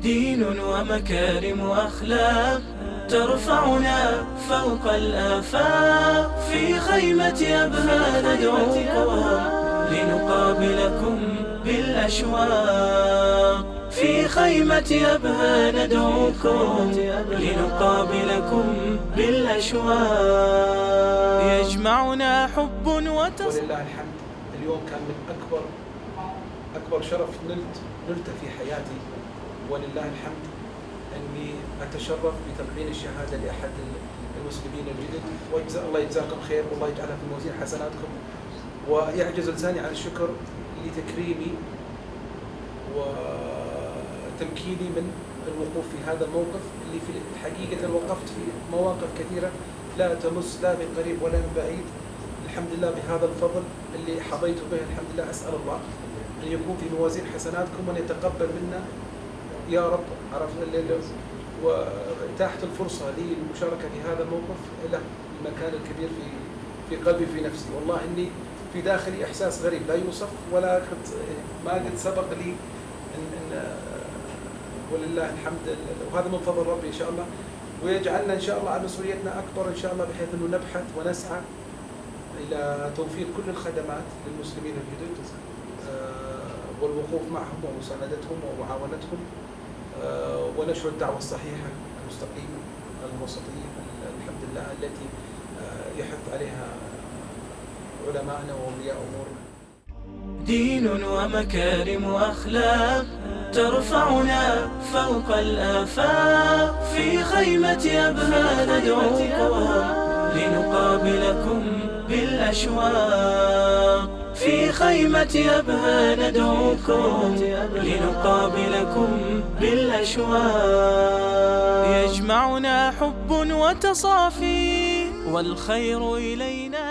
دين ومكارم وأخلاق ترفعنا فوق الآفاق. في خيمة أبها ندعوكم لنقابلكم بالأشواق. في خيمة أبها ندعوكم لنقابلكم بالأشواق. يجمعنا حب ولله الحمد. اليوم كان من أكبر شرف نلته في حياتي، ولله الحمد، أني أتشرف بتلقين الشهادة لأحد المسلمين الجدد. الله يجزاكم خير والله يجعلها في موازين حسناتكم. ويعجز لساني عن الشكر لتكريمي وتمكيني من الوقوف في هذا الموقف اللي في الحقيقة وقفت في مواقف كثيرة لا تمس لا من قريب ولا من بعيد. الحمد لله بهذا الفضل اللي حظيت به، الحمد لله أسأل الله أن يكون في موازين حسناتكم وأن يتقبل منا يا رب. وإتاحة الفرصة لي المشاركة في هذا الموقف له المكان الكبير في قلبي في نفسي. والله إني في داخلي إحساس غريب لا يوصف ولا ما قد سبق لي إن ولله الحمد. وهذا من فضل ربي إن شاء الله، ويجعلنا إن شاء الله على مسؤوليتنا أكبر إن شاء الله، بحيث أنه نبحث ونسعى إلى توفير كل الخدمات للمسلمين الجدد والوقوف معهم ومساندتهم ومعاونتهم ونشر الدعوة الصحيحة المستقيمة الوسطية الحمد لله التي يحث عليها علماءنا وأولياء أمورنا. دين ومكارم وأخلاق ترفعنا فوق الآفاق. في خيمة أبها ندعوكم لنقابلكم بالأشواق. في خيمة أبها ندعوكم لنقابلكم بالأشواق. يجمعنا حب وتصافي والخير إلينا